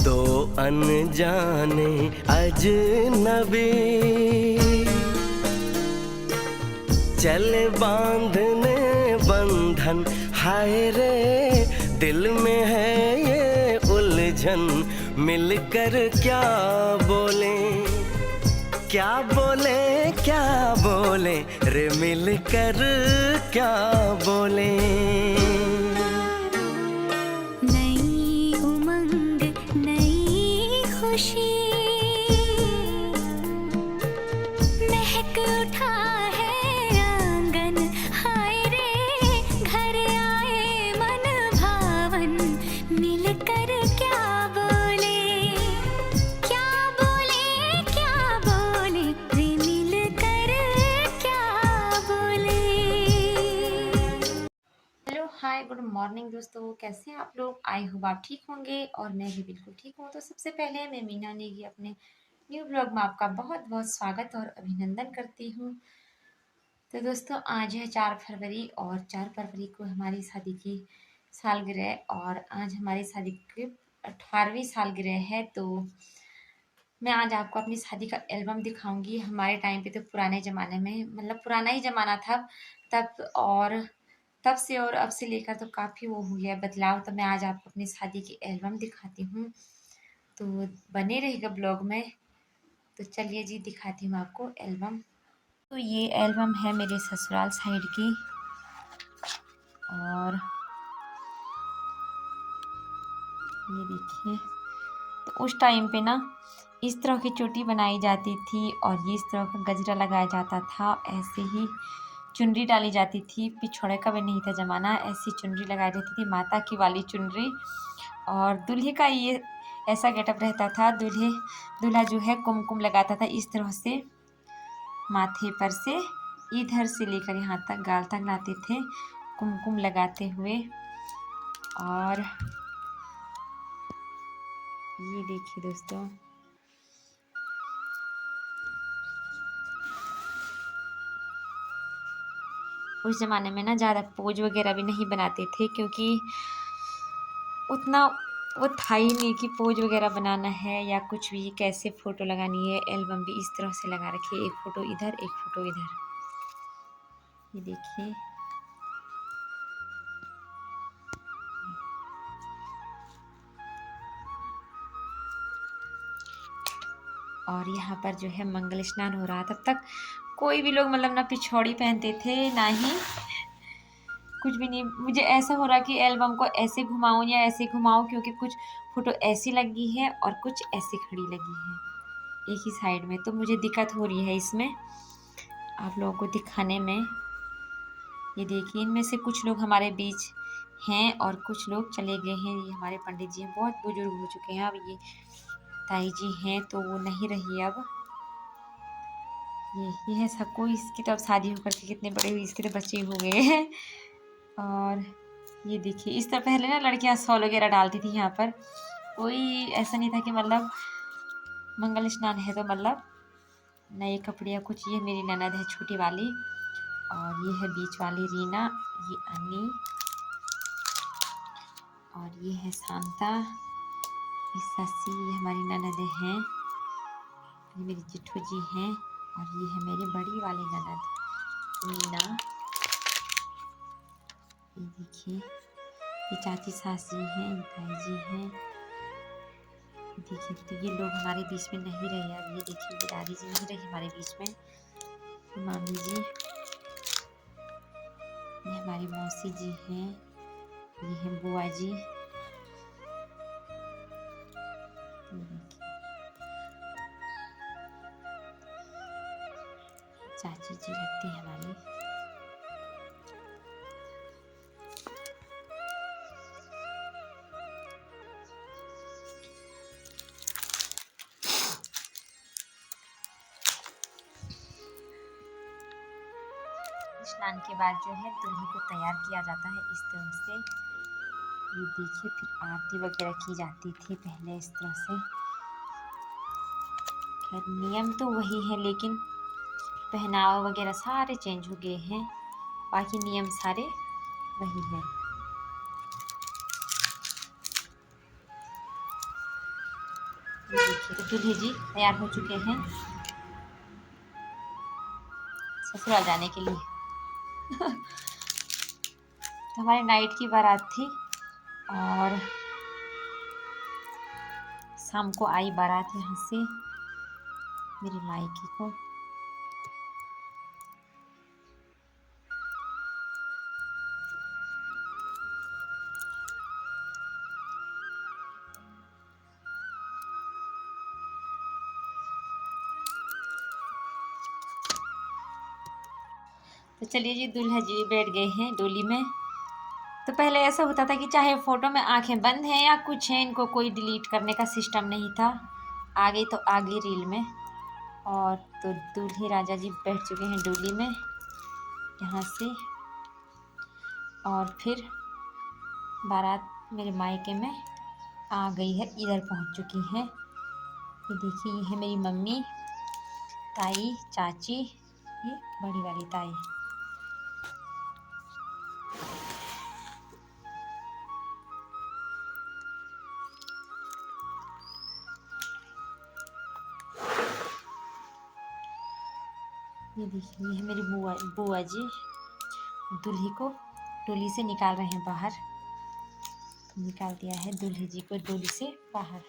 दो अनजाने अजनबी चले बांधने बंधन, हाय रे दिल में है ये उलझन। मिलकर क्या बोले, क्या बोले, क्या बोले रे, मिलकर क्या बोले। नई उमंग नई खुशी महक उठा है आंगन, हाय रे घर आए मन भावन। मिलकर क्या बोले, क्या बोले, क्या बोले रे, मिलकर क्या बोले। हेलो हाय गुड मॉर्निंग दोस्तों, कैसे हैं आप लोग। आई होप आप ठीक होंगे और मैं भी बिल्कुल ठीक हूँ। तो सबसे पहले मैं मीना नेगी अपने न्यू ब्लॉग में आपका बहुत बहुत स्वागत और अभिनंदन करती हूँ। तो दोस्तों आज है 4 फरवरी और 4 फरवरी को हमारी शादी की सालगिरह और आज हमारी शादी की 18वीं सालगिरह है। तो मैं आज आपको अपनी शादी का एल्बम दिखाऊंगी। हमारे टाइम पे तो पुराने ज़माने में, मतलब पुराना ही ज़माना था तब, और तब से और अब से लेकर तो काफ़ी वो हो गया बदलाव। तो मैं आज आपको अपनी शादी की एल्बम दिखाती हूँ, तो बने रहेगा ब्लॉग में। तो चलिए जी दिखाती हूँ आपको एल्बम। तो ये एल्बम है मेरे ससुराल साइड की, और ये देखिए। तो उस टाइम पे ना इस तरह की चोटी बनाई जाती थी और ये इस तरह का गजरा लगाया जाता था। ऐसे ही चुनरी डाली जाती थी, पिछोड़े का भी नहीं था ज़माना, ऐसी चुनरी लगाई जाती थी, माता की वाली चुनरी। और दूल्हे का ये ऐसा गेटअप रहता था। दूल्हा जो है कुमकुम लगाता था इस तरह से, माथे पर से इधर से लेकर यहाँ तक गाल तक लाते थे कुमकुम लगाते हुए। और ये देखिए दोस्तों, उस ज़माने में ना ज़्यादा पोज वगैरह भी नहीं बनाते थे, क्योंकि उतना वो था ही नहीं कि पोज वगैरह बनाना है या कुछ भी, कैसे फ़ोटो लगानी है। एल्बम भी इस तरह से लगा रखी है, एक फ़ोटो इधर एक फ़ोटो इधर। ये देखिए, और यहाँ पर जो है मंगल स्नान हो रहा। तब तक कोई भी लोग मतलब ना पिछौड़ी पहनते थे ना ही कुछ भी नहीं। मुझे ऐसा हो रहा कि एल्बम को ऐसे घुमाऊं या ऐसे घुमाऊं, क्योंकि कुछ फ़ोटो ऐसी लगी है और कुछ ऐसे खड़ी लगी है एक ही साइड में। तो मुझे दिक्कत हो रही है इसमें आप लोगों को दिखाने में। ये देखिए, इनमें से कुछ लोग हमारे बीच हैं और कुछ लोग चले गए हैं। ये हमारे पंडित जी हैं, बहुत बुजुर्ग हो चुके हैं अब। ये ताई जी हैं तो वो नहीं रही अब। ये है सबको, इसकी तो अब शादी होकर के कितने बड़े हुए, इसके तो बच्चे हो गए हैं। और ये देखिए, इस तरह पहले ना लड़कियां शॉल वगैरह डालती थी यहाँ पर। कोई ऐसा नहीं था कि मतलब मंगल स्नान है तो मतलब नए कपड़े या कुछ। ये मेरी ननद है छोटी वाली, और ये है बीच वाली रीना, ये अन्नी, और ये है शांता, ये ससी, ये हमारी ननद हैं, ये मेरी जिठू जी हैं, और ये है मेरी बड़ी वाली ननद मीना। ये देखिए, ये चाची सास जी हैं, ये ताई जी हैं। देखिए, तो ये लोग हमारे बीच में नहीं रहे अब। ये देखिए, ये दादी जी नहीं रही हमारे बीच में, ये मामी जी, ये हमारी मौसी जी हैं, ये है बुआ जी। ये देखिए, चाची जी लगती है हमारी। स्नान के बाद जो है दूल्हे को तैयार किया जाता है इस तरह से। ये देखिए, फिर आरती वगैरह की जाती थी पहले इस तरह से। खैर नियम तो वही है, लेकिन पहनावा वगैरह सारे चेंज हो गए हैं, बाकी नियम सारे वही हैं। ये देखिए, तो दूल्हे जी तैयार हो चुके हैं ससुराल जाने के लिए। तो हमारी नाइट की बारात थी और शाम को आई बारात यहाँ से मेरी मायके को। तो चलिए जी, दूल्हा जी बैठ गए हैं डोली में। तो पहले ऐसा होता था कि चाहे फ़ोटो में आंखें बंद हैं या कुछ है, इनको कोई डिलीट करने का सिस्टम नहीं था। आगे तो आगे रील में। और तो दूल्हे राजा जी बैठ चुके हैं डोली में यहाँ से। और फिर बारात मेरे मायके में आ गई है, इधर पहुँच चुकी है। ये देखिए, ये है मेरी मम्मी, ताई, चाची, ये बड़ी वाली ताई। ये देखिए, ये है मेरी बुआ जी, दूल्हे को डोली से निकाल रहे हैं बाहर। निकाल दिया है दूल्हे जी को डोली से बाहर।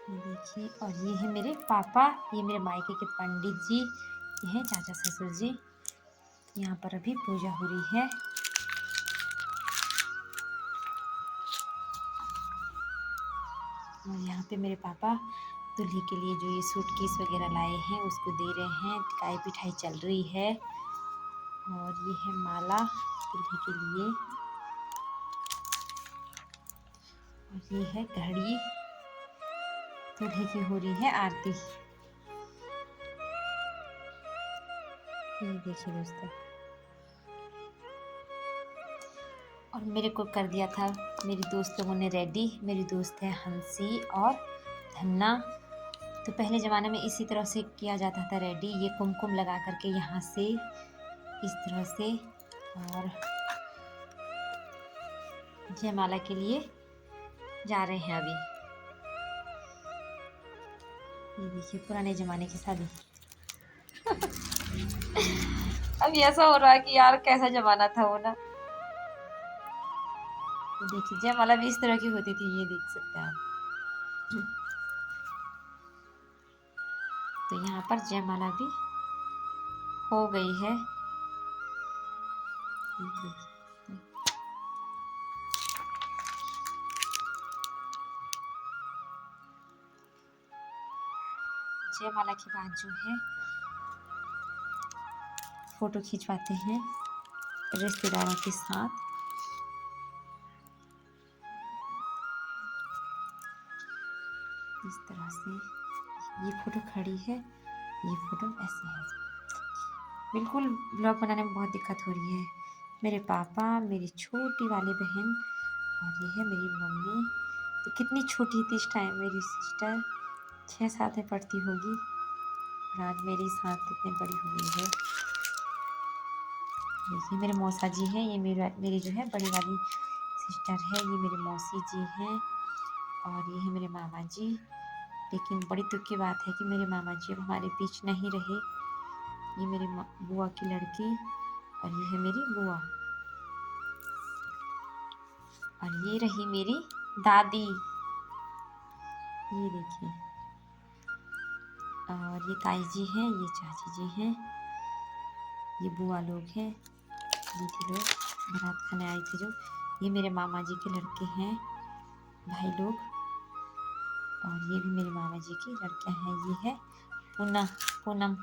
ये देखिए, और ये है मेरे पापा, ये मेरे मायके के पंडित जी, ये हैं चाचा ससुर जी। यहाँ पर अभी पूजा हो रही है। और यहाँ पे मेरे पापा दूल्हे के लिए जो ये सूटकेस वगैरह लाए हैं उसको दे रहे हैं। टिकाई पिठाई चल रही है। और ये है माला दूल्हे के लिए। और ये है घड़ी, दूल्हे की हो रही है आरती। ये देखिए दोस्तों, और मेरे को कर दिया था मेरी दोस्त लोगों ने रेडी। मेरी दोस्त है हंसी और धन्ना। तो पहले ज़माने में इसी तरह से किया जाता था रेडी, ये कुमकुम लगा करके यहाँ से इस तरह से। और जयमाला के लिए जा रहे हैं अभी। ये देखिए, पुराने ज़माने की शादी। अब ऐसा हो रहा है कि यार कैसा ज़माना था वो ना। देखिए, जयमाला भी इस तरह की होती थी, ये देख सकते हैं आप। तो यहाँ पर जयमाला भी हो गई है। जयमाला के बाद जो है फोटो खिंचवाते हैं रिश्तेदारों के साथ। इस तरह से ये फोटो खड़ी है, ये फोटो ऐसे है। बिल्कुल ब्लॉग बनाने में बहुत दिक्कत हो रही है। मेरे पापा, मेरी छोटी वाली बहन, और ये है मेरी मम्मी। तो कितनी छोटी थी इस टाइम मेरी सिस्टर, 6-7 में पढ़ती होगी, और आज मेरे साथ इतनी बड़ी हो गई है। देखिए, मेरे मौसा जी हैं, ये मेरी जो है बड़ी वाली सिस्टर है, ये मेरे मौसी जी हैं। और ये है मेरे मामा जी। लेकिन बड़ी दुख की बात है कि मेरे मामा जी अब हमारे बीच नहीं रहे। ये मेरी बुआ की लड़की, और ये है मेरी बुआ, और ये रही मेरी दादी, ये देखिए। और ये ताई जी हैं, ये चाची जी हैं, ये बुआ लोग हैं, दीदी लोग बारात खाने आए थे जो। ये मेरे मामा जी के लड़के हैं, भाई लोग। और ये भी मेरे मामा जी की लड़कियां हैं। ये है पूनम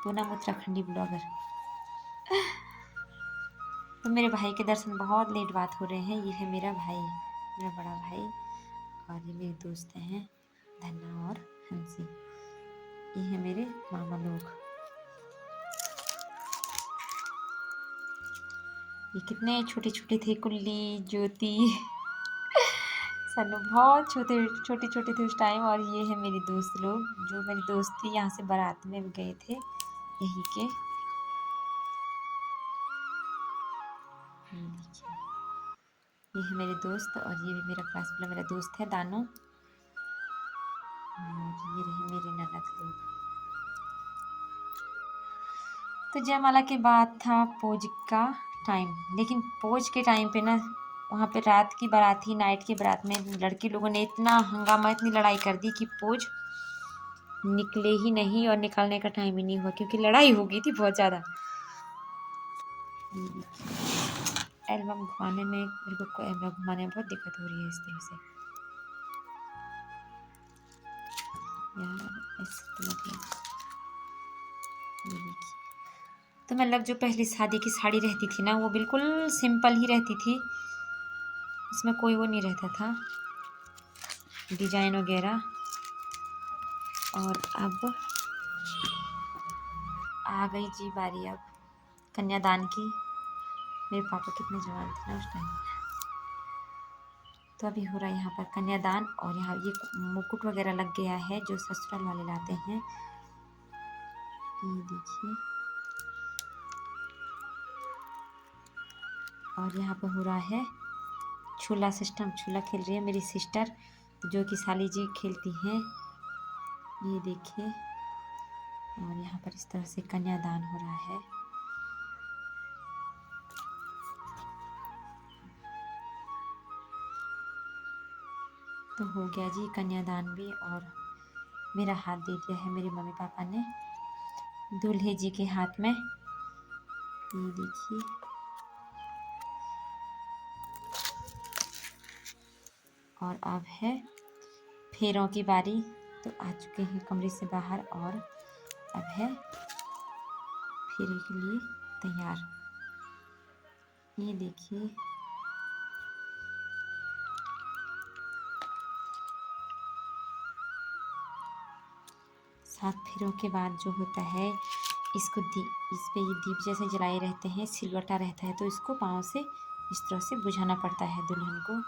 उत्तराखंडी ब्लॉगर। तो मेरे भाई के दर्शन बहुत लेट बात हो रहे हैं। ये है मेरा भाई, मेरा बड़ा भाई। और ये मेरे दोस्त हैं धन्ना और हंसी। ये है मेरे मामा लोग। ये कितने छोटे छोटे थे, कुल्ली, ज्योति, सन्नू, बहुत छोटे छोटे थे उस टाइम। और ये है मेरी दोस्त लोग, जो मेरी दोस्त थी, यहाँ से बारात में गए थे यहीं के। ये है मेरे दोस्त और ये भी मेरा क्लास वाला मेरा दोस्त है दानू। और ये रहे मेरे ननद लोग। तो जयमाला के बाद था पोज का टाइम, लेकिन पोज के टाइम पे ना वहाँ पे रात की बारात थी, नाइट की बारात में लड़के लोगों ने इतना हंगामा, इतनी लड़ाई कर दी कि पोज निकले ही नहीं और निकालने का टाइम ही नहीं हुआ, क्योंकि लड़ाई हो गई थी बहुत ज़्यादा। एल्बम घुमाने में मेरे को एल्बम घुमाने में बहुत दिक्कत हो रही है इस तरह से यार, ऐसे तो मतलब ये देखिए। तो मतलब जो पहली शादी की साड़ी रहती थी ना, वो बिल्कुल सिंपल ही रहती थी, उसमें कोई वो नहीं रहता था डिजाइन वगैरह। और अब आ गई जी बारी अब कन्यादान की। मेरे पापा कितने जवान थे ना उस टाइम। तो अभी हो रहा है यहाँ पर कन्यादान, और यहाँ ये मुकुट वगैरह लग गया है जो ससुराल वाले लाते हैं, ये देखिए। और यहाँ पर हो रहा है झूला सिस्टम, झूला खेल रही है मेरी सिस्टर जो कि साली जी खेलती हैं, ये देखिए। और यहाँ पर इस तरह से कन्यादान हो रहा है। तो हो गया जी कन्यादान भी, और मेरा हाथ दे दिया है मेरे मम्मी पापा ने दूल्हे जी के हाथ में, ये देखिए। और अब है फेरों की बारी। तो आ चुके हैं कमरे से बाहर और अब है फेरे के लिए तैयार, ये देखिए। सात फेरों के बाद जो होता है, इसको इस पे ये दीप जैसे जलाए रहते हैं, सिलवटा रहता है, तो इसको पाँव से इस तरह से बुझाना पड़ता है दुल्हन को।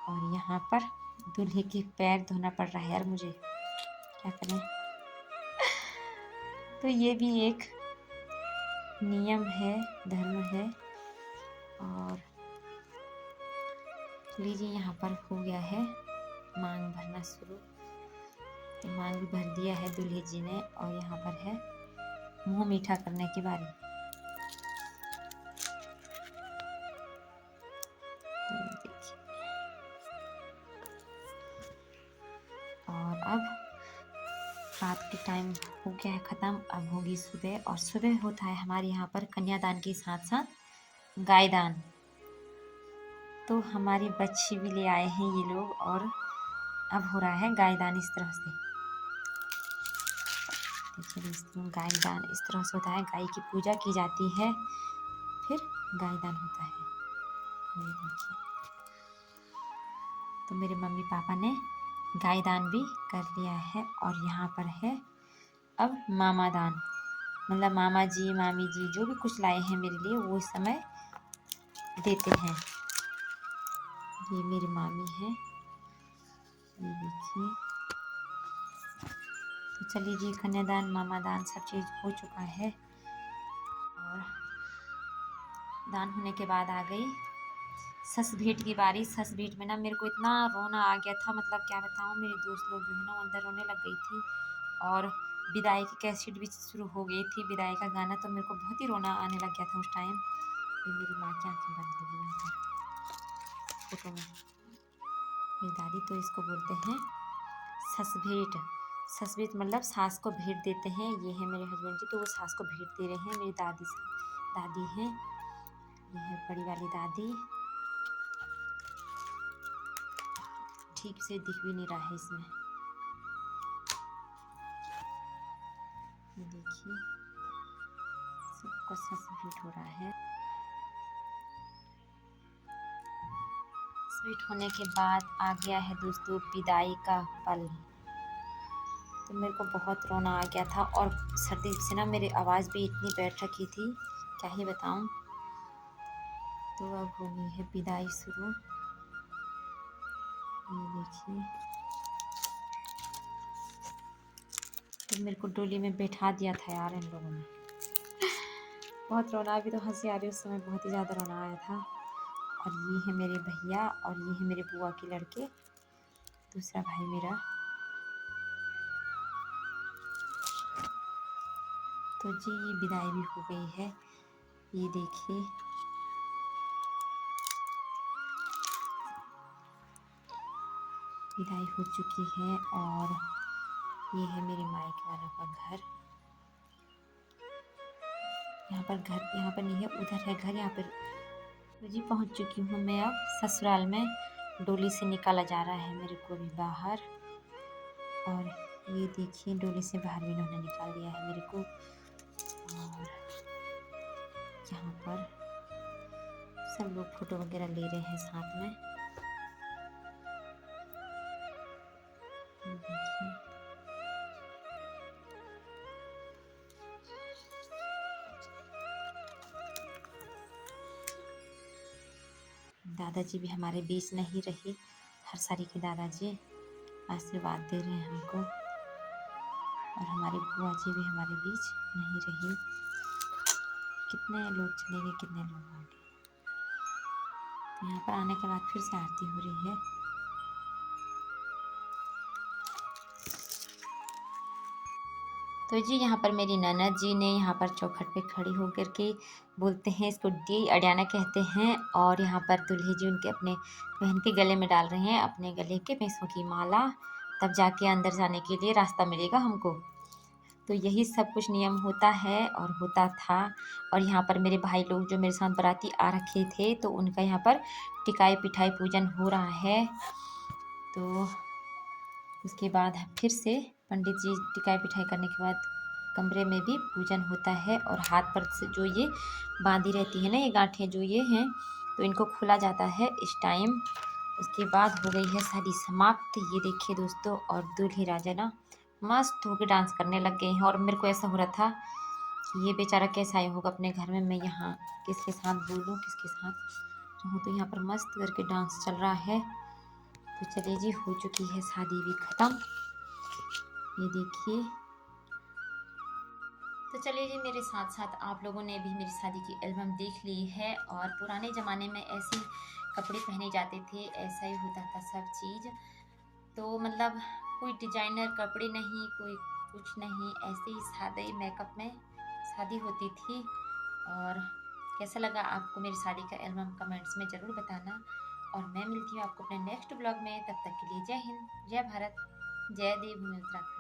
और यहाँ पर दूल्हे के पैर धोना पड़ रहा है यार मुझे, क्या करें। तो ये भी एक नियम है, धर्म है। और लीजिए यहाँ पर हो गया है मांग भरना शुरू। तो मांग भी भर दिया है दूल्हे जी ने, और यहाँ पर है मुंह मीठा करने की बारी। और अब रात के टाइम हो गया है ख़त्म, अब होगी सुबह, और सुबह होता है हमारे यहाँ पर कन्यादान के साथ साथ गायदान। तो हमारी बच्ची भी ले आए हैं ये लोग, और अब हो रहा है गायदान इस तरह से। गायदान इस तरह से होता है, गाय की पूजा की जाती है, फिर गायदान होता है, ये देखिए। तो मेरे मम्मी पापा ने गायदान भी कर लिया है, और यहाँ पर है अब मामा दान, मतलब मामा जी मामी जी जो भी कुछ लाए हैं मेरे लिए वो इस समय देते हैं। ये मेरी मामी है, ये देखिए। तो चलिए जी, कन्यादान मामा दान सब चीज़ हो चुका है, और दान होने के बाद आ गई सस भेंट की बारी। सस भेंट में ना मेरे को इतना रोना आ गया था, मतलब क्या बताऊँ। मेरे दोस्त लोग जो है ना वो अंदर रोने लग गई थी, और विदाई की कैसेट भी शुरू हो गई थी, विदाई का गाना। तो मेरे को बहुत ही रोना आने लग गया था उस टाइम। ये मेरी माँ की आँखें बंद हो गई यहाँ पर फोटो में, मेरी दादी। तो इसको बोलते हैं सस भेंट। सस भेंट मतलब सास को भेंट देते हैं। ये है मेरे हस्बैंड जी, तो वो सास को भेंट दे रहे हैं। मेरी दादी हैं, ये है बड़ी वाली दादी, ठीक से दिख भी नहीं रहा है इसमें, ये देखिए। सबको सस भेंट हो रहा है। स्वीट होने के बाद आ गया है दोस्तों विदाई का पल। तो मेरे को बहुत रोना आ गया था, और सर्दी से ना मेरी आवाज़ भी इतनी बैठ रखी थी, क्या ही बताऊं। तो अब हो गई है विदाई शुरू, ये देखिए। तो मेरे को डोली में बैठा दिया था यार इन लोगों ने। बहुत रोना, अभी तो हंसी आ रही, उस समय बहुत ही ज़्यादा रोना आया था। और ये है मेरे भैया और ये है मेरे बुआ के लड़के, दूसरा भाई मेरा। तो जी ये विदाई भी हो गई है, ये देखिए। विदाई हो चुकी है और ये है मेरे मायके वालों का घर। यहाँ पर नहीं है, उधर है घर, यहाँ पर। तो जी पहुँच चुकी हूँ मैं अब ससुराल में। डोली से निकाला जा रहा है मेरे को भी बाहर, और ये देखिए डोली से बाहर भी इन्होंने निकाल दिया है मेरे को। और यहाँ पर सब लोग फोटो वगैरह ले रहे हैं साथ में। ये देखिए दादाजी भी हमारे बीच नहीं रहे। हर सारी के दादाजी आशीर्वाद दे रहे हैं हमको, और हमारी बुआ जी भी हमारे बीच नहीं रही। कितने लोग चले गए, कितने लोग आ गए। तो यहाँ पर आने के बाद फिर से आरती हो रही है। तो जी यहाँ पर मेरी ननद जी ने यहाँ पर चौखट पे खड़ी होकर के, बोलते हैं इसको डी अडियाना कहते हैं, और यहाँ पर दूल्हे जी उनके अपने बहन के गले में डाल रहे हैं अपने गले के पैसों की माला, तब जाके अंदर जाने के लिए रास्ता मिलेगा हमको। तो यही सब कुछ नियम होता है और होता था। और यहाँ पर मेरे भाई लोग जो मेरे साथ बाराती आ रखे थे, तो उनका यहाँ पर टिकाई पिठाई पूजन हो रहा है। तो उसके बाद फिर से पंडित जी टिकाई पिठाई करने के बाद कमरे में भी पूजन होता है, और हाथ पर से जो ये बांधी रहती है ना, ये गांठें जो ये हैं, तो इनको खोला जाता है इस टाइम। उसके बाद हो गई है शादी समाप्त। ये देखिए दोस्तों, और दूल्हे राजा ना मस्त होकर डांस करने लग गए हैं। और मेरे को ऐसा हो रहा था कि ये बेचारा कैसा आया होगा अपने घर में, मैं यहाँ किसके साथ बोलूँ, किसके साथ रहूँ। तो यहाँ पर मस्त करके डांस चल रहा है। तो चलिए जी, हो चुकी है शादी भी ख़त्म, ये देखिए। तो चलिए जी, मेरे साथ साथ आप लोगों ने भी मेरी शादी की एल्बम देख ली है। और पुराने ज़माने में ऐसे कपड़े पहने जाते थे, ऐसा ही होता था सब चीज़। तो मतलब कोई डिजाइनर कपड़े नहीं, कोई कुछ नहीं, ऐसे ही सादे मेकअप में शादी होती थी। और कैसा लगा आपको मेरी शादी का एल्बम कमेंट्स में ज़रूर बताना। और मैं मिलती हूँ आपको अपने नेक्स्ट ब्लॉग में। तब तक के लिए जय हिंद, जय भारत, जय देवभूमि उत्तराखंड।